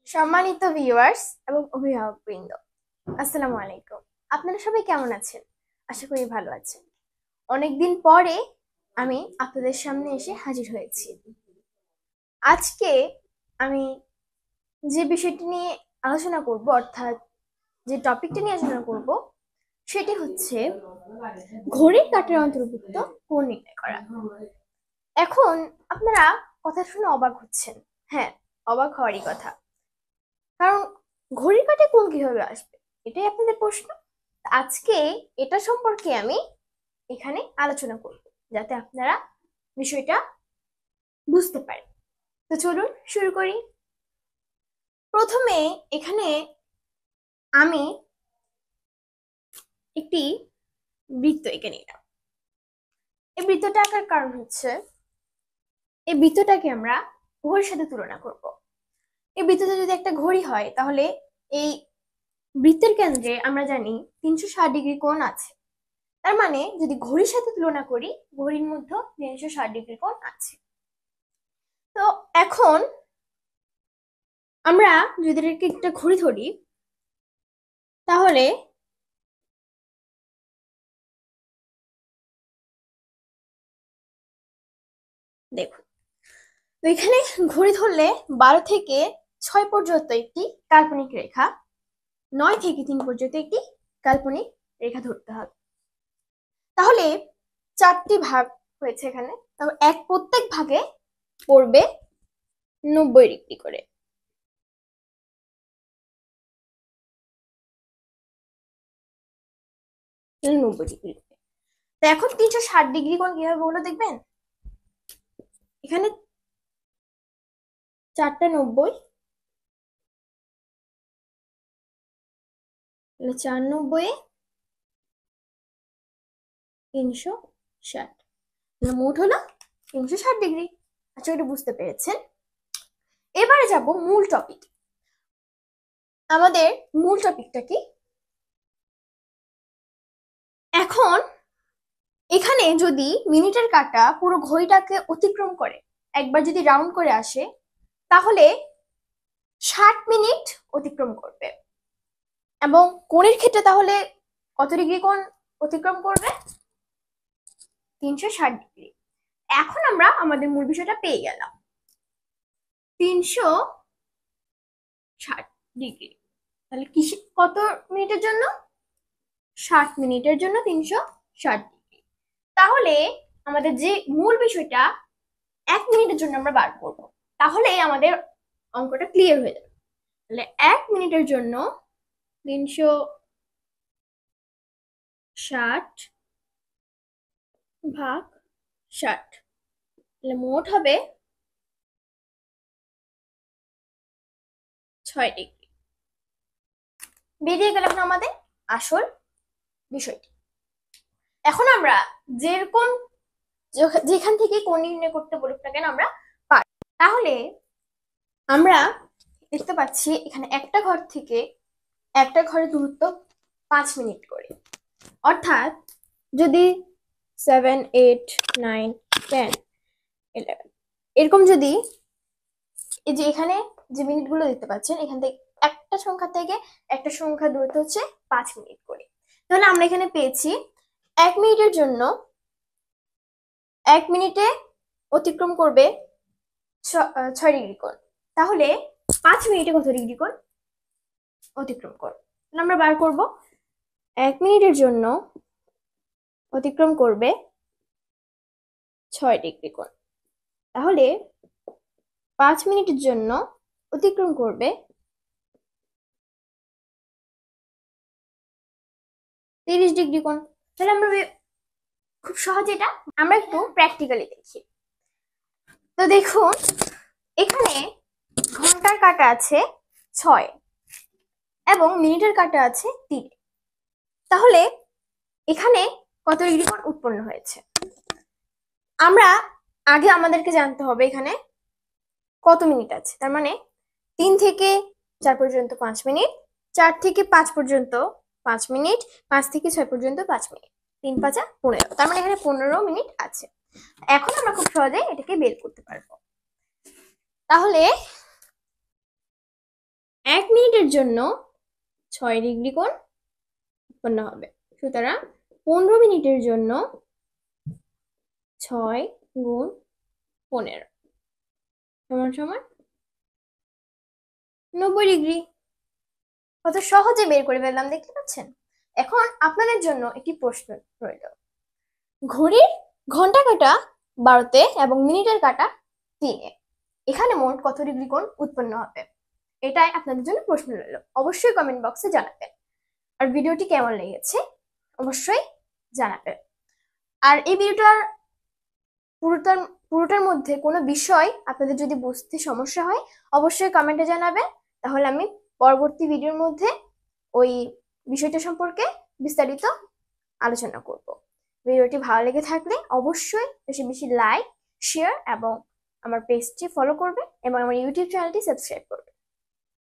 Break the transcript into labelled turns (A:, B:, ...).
A: সম্মানিত ভিউয়ার্স এবং অভিভাবকবৃন্দ, আসসালামু আলাইকুম। আপনারা সবাই কেমন আছেন? আশা করি ভালো আছেন। অনেকদিন পরে আমি আপনাদের সামনে এসে হাজির হয়েছি। আজকে আমি যে বিষয়টি নিয়ে আলোচনা করব, অর্থাৎ যে টপিকটা নিয়ে আলোচনা করব, সেটি হচ্ছে ঘড়ির কাঁটার অন্তর্ভুক্ত কোণ নির্ণয় করা। এখন আপনারা কথা শুনে অবাক হচ্ছেন। হ্যাঁ, অবাক হওয়ারই কথা, কারণ ঘড়ির কাঁটায় কোণ কিভাবে আসবে, এটাই আপনাদের প্রশ্ন। আজকে এটা সম্পর্কে আমি এখানে আলোচনা করব, যাতে আপনারা বিষয়টা বুঝতে পারেন। তো চলুন শুরু করি। প্রথমে এখানে আমি একটি বৃত্ত এঁকে নিলাম। এই বৃত্তটা আঁকার কারণ হচ্ছে, এই বৃত্তটাকে আমরা ঘড়ির সাথে তুলনা করব। এই বৃত্তটা যদি একটা ঘড়ি হয়, তাহলে এই বৃত্তের কেন্দ্রে আমরা জানি 360 ডিগ্রি কোণ আছে। তার মানে যদি ঘড়ির সাথে তুলনা করি, ঘড়ির মধ্যে 360 ডিগ্রি কোণ আছে। তো এখন আমরা যদি একটা ঘড়ি ধরি, তাহলে দেখুন, তো এখানে ঘড়ি ধরলে 12 থেকে 6 পর্যন্ত একটি কাল্পনিক রেখা, 9 থেকে 3 পর্যন্ত একটি কাল্পনিক রেখা ধরতে হবে। তাহলে 4টি ভাগ হয়েছে এখানে, তারপর প্রত্যেক ভাগে পড়বে 90 ডিগ্রি করে। তো এখন 360 ডিগ্রি কোণ কিভাবে বলো দেখবেন। এখানে 4টা 90, 4 90 360, মোট হলো 360 ডিগ্রি। আচ্ছা, এটা বুঝতে পেরেছেন। এবারে যাব মূল টপিক। আমাদের মূল টপিকটা কি? এখন এখানে যদি মিনিটের কাঁটা পুরো ঘড়িটাকে অতিক্রম করে, একবার যদি রাউন্ড করে আসে, তাহলে 60 মিনিট অতিক্রম করবে। এবং কোণের ক্ষেত্রে তাহলে কত ডিগ্রি কোণ অতিক্রম করবে? 360 ডিগ্রি। এখন আমরা আমাদের মূল বিষয়টা পেয়ে গেলাম, 360 ডিগ্রি। তাহলে কত মিনিটের জন্য? 60 মিনিটের জন্য 360 ডিগ্রি। তাহলে আমাদের যে মূল বিষয়টা 1 মিনিটের জন্য আমরা বার করব, তাহলে আমাদের অঙ্কটা ক্লিয়ার হয়ে যাবে। তাহলে 1 মিনিটের জন্য 360 ভাগ 60, তাহলে মোট হবে 6 ডিগ্রি। বেরিয়ে গেল এখন আমাদের আসল বিষয়টি। এখন আমরা যেরকম যেখান থেকে কোণ নির্ণয় করতে বলুক না কেন আমরা পারি। তাহলে আমরা দেখতে পাচ্ছি এখানে একটা ঘর থেকে একটা ঘরের দূরত্ব 5 মিনিট করে, অর্থাৎ যদি 7 8 9 10 11 এরকম, যদি এই যে এখানে যে মিনিটগুলো দেখতে পাচ্ছেন, এখান থেকে একটা সংখ্যা থেকে একটা সংখ্যা দূরত্ব হচ্ছে 5 মিনিট করে। তাহলে আমরা এখানে পেয়েছি 1 মিনিটের জন্য 1 মিনিটে অতিক্রম করবে 6 ডিগ্রি কোণ। তাহলে 5 মিনিটে কত ডিগ্রি কোণ অতিক্রম করবে? তাহলে আমরা বার করব 1 মিনিটের জন্য অতিক্রম করবে 6 ডিগ্রি কোণ। তাহলে 5 মিনিটের জন্য অতিক্রম করবে 30 ডিগ্রি কোণ। তাহলে আমরা খুব সহজে এটা আমরা একটু প্র্যাকটিক্যালি দেখি। তো দেখুন, এখানে ঘন্টার কাঁটা আছে 6 এবং মিনিটের কাঁটা আছে 3। তাহলে এখানে কত ডিগ্রি কোণ উৎপন্ন হয়েছে? আমরা আগে আমাদেরকে জানতে হবে এখানে কত মিনিট আছে। তার মানে 3 থেকে 4 পর্যন্ত 5 মিনিট, 4 থেকে 5 পর্যন্ত 5 মিনিট, 5 থেকে 6 পর্যন্ত 5 মিনিট, 3 5 15। তার মানে এখানে 15 মিনিট আছে। এখন আমরা খুব সহজে এটাকে বের করতে পারবো। তাহলে 1 মিনিটের জন্য 6 ডিগ্রি কোণ উৎপন্ন হবে। সুতরাং 15 মিনিটের জন্য 6 গুণ 15 সমান সমান 90 ডিগ্রি। কত সহজে বের করে ফেললাম, দেখতে পাচ্ছেন। এখন আপনাদের জন্য একটি প্রশ্ন রইল। ঘড়ির ঘন্টা কাঁটা 12-তে এবং মিনিটের কাঁটা 3-এ, এখানে মোট কত ডিগ্রি কোণ উৎপন্ন হবে? এটাই আপনাদের জন্য প্রশ্ন রইল। অবশ্যই কমেন্ট বক্সে জানাবেন। আর ভিডিওটি কেমন লেগেছে অবশ্যই জানাবেন। আর এই ভিডিওটার পুরোটার মধ্যে কোনো বিষয় আপনাদের যদি বুঝতে সমস্যা হয় অবশ্যই কমেন্টে জানাবেন, তাহলে আমি পরবর্তী ভিডিওর মধ্যে ওই বিষয়টা সম্পর্কে বিস্তারিত আলোচনা করব। ভিডিওটি ভালো লেগে থাকলে অবশ্যই বেশি বেশি লাইক, শেয়ার এবং আমার পেজটি ফলো করবে এবং আমার ইউটিউব চ্যানেলটি সাবস্ক্রাইব করবে।